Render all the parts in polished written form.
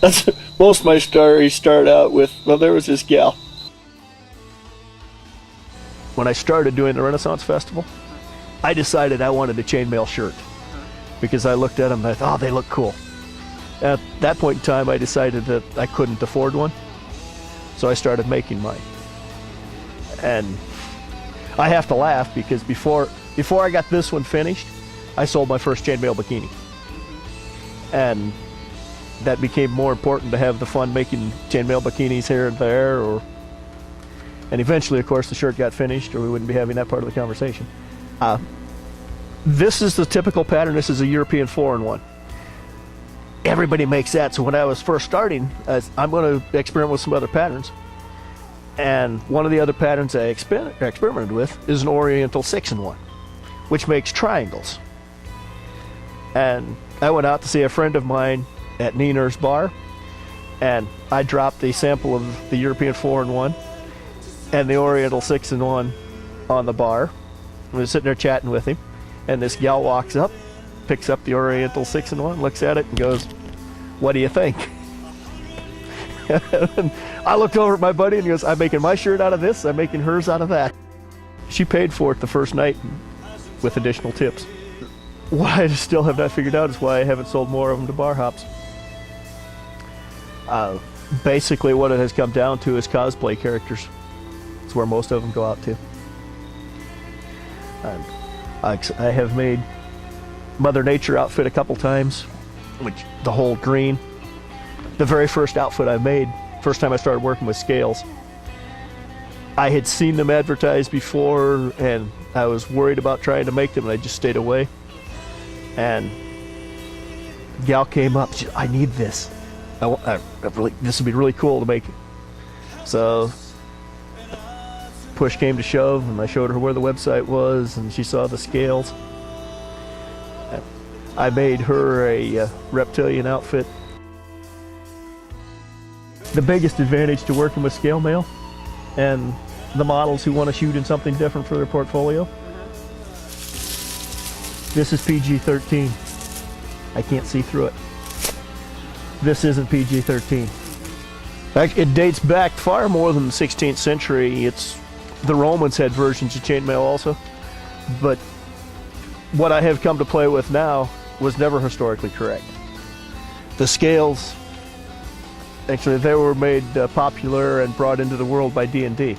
That's most of my stories start out with, well, there was this gal. When I started doing the Renaissance Festival, I decided I wanted a chainmail shirt because I looked at them and I thought, oh, they look cool. At that point in time, I decided that I couldn't afford one, so I started making mine. And I have to laugh because before I got this one finished, I sold my first chainmail bikini. And that became more important to have the fun making chainmail bikinis here and there, and eventually, of course, the shirt got finished, or we wouldn't be having that part of the conversation. This is the typical pattern. This is a European 4-in-1. Everybody makes that, so when I was first starting, I'm going to experiment with some other patterns. And one of the other patterns I experimented with is an Oriental 6-in-1, which makes triangles. And I went out to see a friend of mine at Niener's bar, and I dropped a sample of the European 4-in-1 and the Oriental 6-in-1 on the bar. I was sitting there chatting with him, and this gal walks up, picks up the Oriental 6-in-1, looks at it, and goes, "What do you think?" And I looked over at my buddy, and he goes, "I'm making my shirt out of this, I'm making hers out of that." She paid for it the first night with additional tips. What I still have not figured out is why I haven't sold more of them to bar hops. Basically, what it has come down to is cosplay characters. It's where most of them go out to. And I have made Mother Nature outfit a couple times, which the whole green. The very first outfit I made, first time I started working with scales, I had seen them advertised before, and I was worried about trying to make them, and I just stayed away. And the gal came up, she said, "I need this. This would be really cool to make." So push came to shove, and I showed her where the website was, and she saw the scales. I made her a reptilian outfit. The biggest advantage to working with scale mail and the models who want to shoot in something different for their portfolio, this is PG-13. I can't see through it. This isn't PG-13. It dates back far more than the 16th century. The Romans had versions of chainmail also, but what I have come to play with now was never historically correct. The scales, actually, they were made popular and brought into the world by D&D,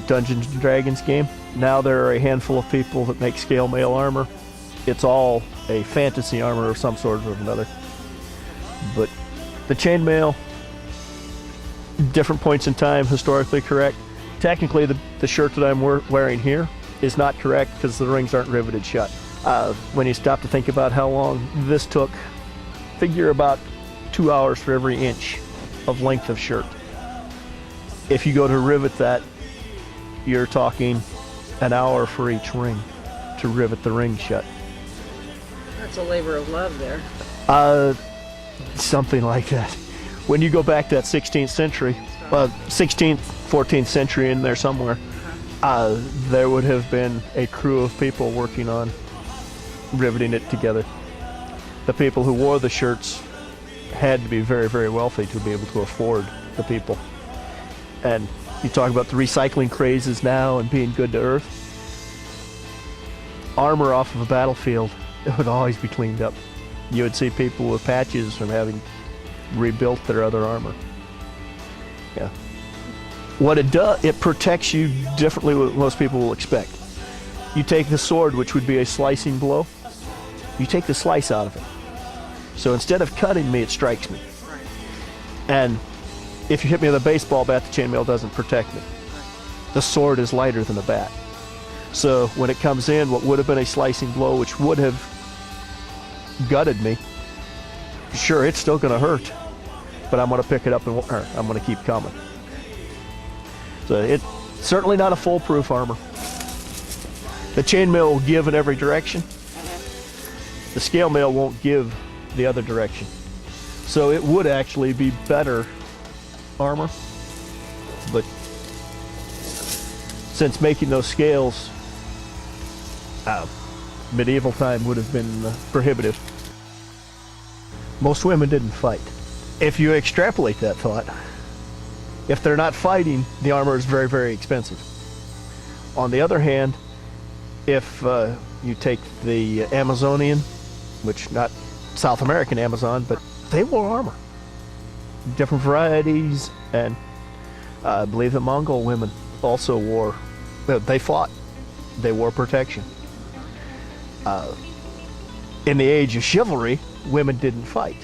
Dungeons and Dragons game. Now there are a handful of people that make scale mail armor. It's all a fantasy armor of some sort or another. But the chainmail, different points in time, historically correct. Technically, the shirt that I'm wearing here is not correct because the rings aren't riveted shut. When you stop to think about how long this took, figure about 2 hours for every inch of length of shirt. If you go to rivet that, you're talking an hour for each ring to rivet the ring shut. That's a labor of love there. Something like that. When you go back to that 16th century, 16th, 14th century in there somewhere, there would have been a crew of people working on riveting it together. The people who wore the shirts had to be very, very wealthy to be able to afford the people. And you talk about the recycling crazes now and being good to earth. Armor off of a battlefield, it would always be cleaned up. You would see people with patches from having rebuilt their other armor. Yeah. What it does, it protects you differently than what most people will expect. You take the sword, which would be a slicing blow, you take the slice out of it. So instead of cutting me, it strikes me. And if you hit me with a baseball bat, the chainmail doesn't protect me. The sword is lighter than the bat. So when it comes in, what would have been a slicing blow, which would have gutted me, sure, it's still going to hurt, but I'm going to pick it up and I'm going to keep coming. So it's certainly not a foolproof armor. The chainmail will give in every direction. The scale mail won't give the other direction. So it would actually be better armor, but since making those scales medieval time would have been prohibitive. Most women didn't fight. if you extrapolate that thought, if they're not fighting, the armor is very, very expensive. On the other hand, if you take the Amazonian, which not South American Amazon, but they wore armor. Different varieties, and I believe the Mongol women also wore, they fought. They wore protection. In the age of chivalry, women didn't fight.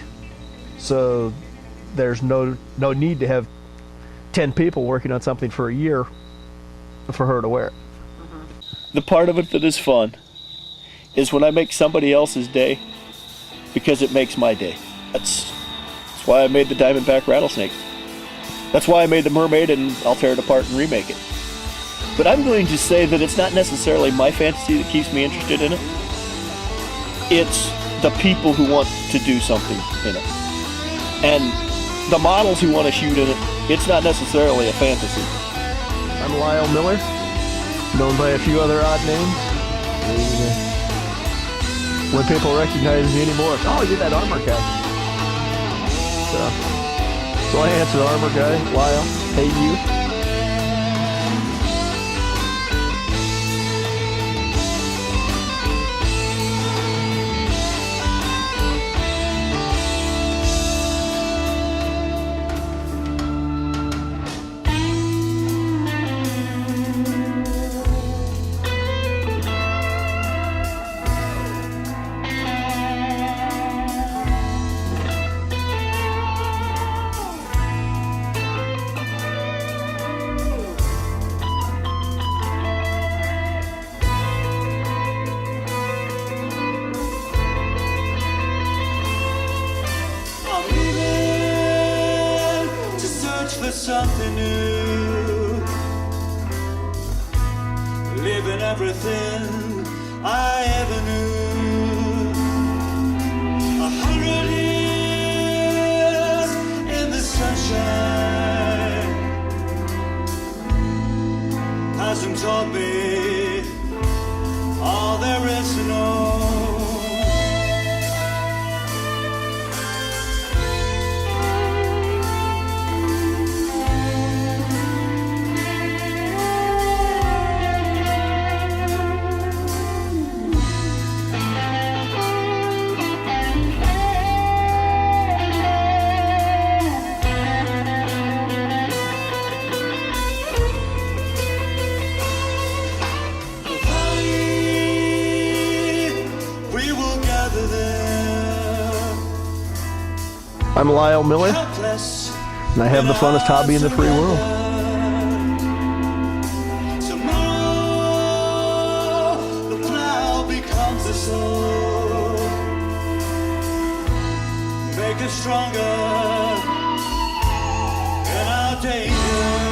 So there's no need to have 10 people working on something for a year for her to wear it. The part of it that is fun is when I make somebody else's day because it makes my day. That's why I made the diamondback rattlesnake. That's why I made the mermaid, and I'll tear it apart and remake it. But I'm going to say that it's not necessarily my fantasy that keeps me interested in it. It's the people who want to do something in it. And the models who want to shoot in it, it's not necessarily a fantasy. I'm Lyle Miller, known by a few other odd names. When people recognize me anymore, it's, oh, you're that armor guy. So I answer armor guy, Lyle, hey you. For something new, living everything I ever knew. 100 years in the sunshine hasn't taught me all there is to know. I'm Lyle Miller, and I have the funnest hobby in the free world. Tomorrow, the plow becomes a sword. Make it stronger in our danger.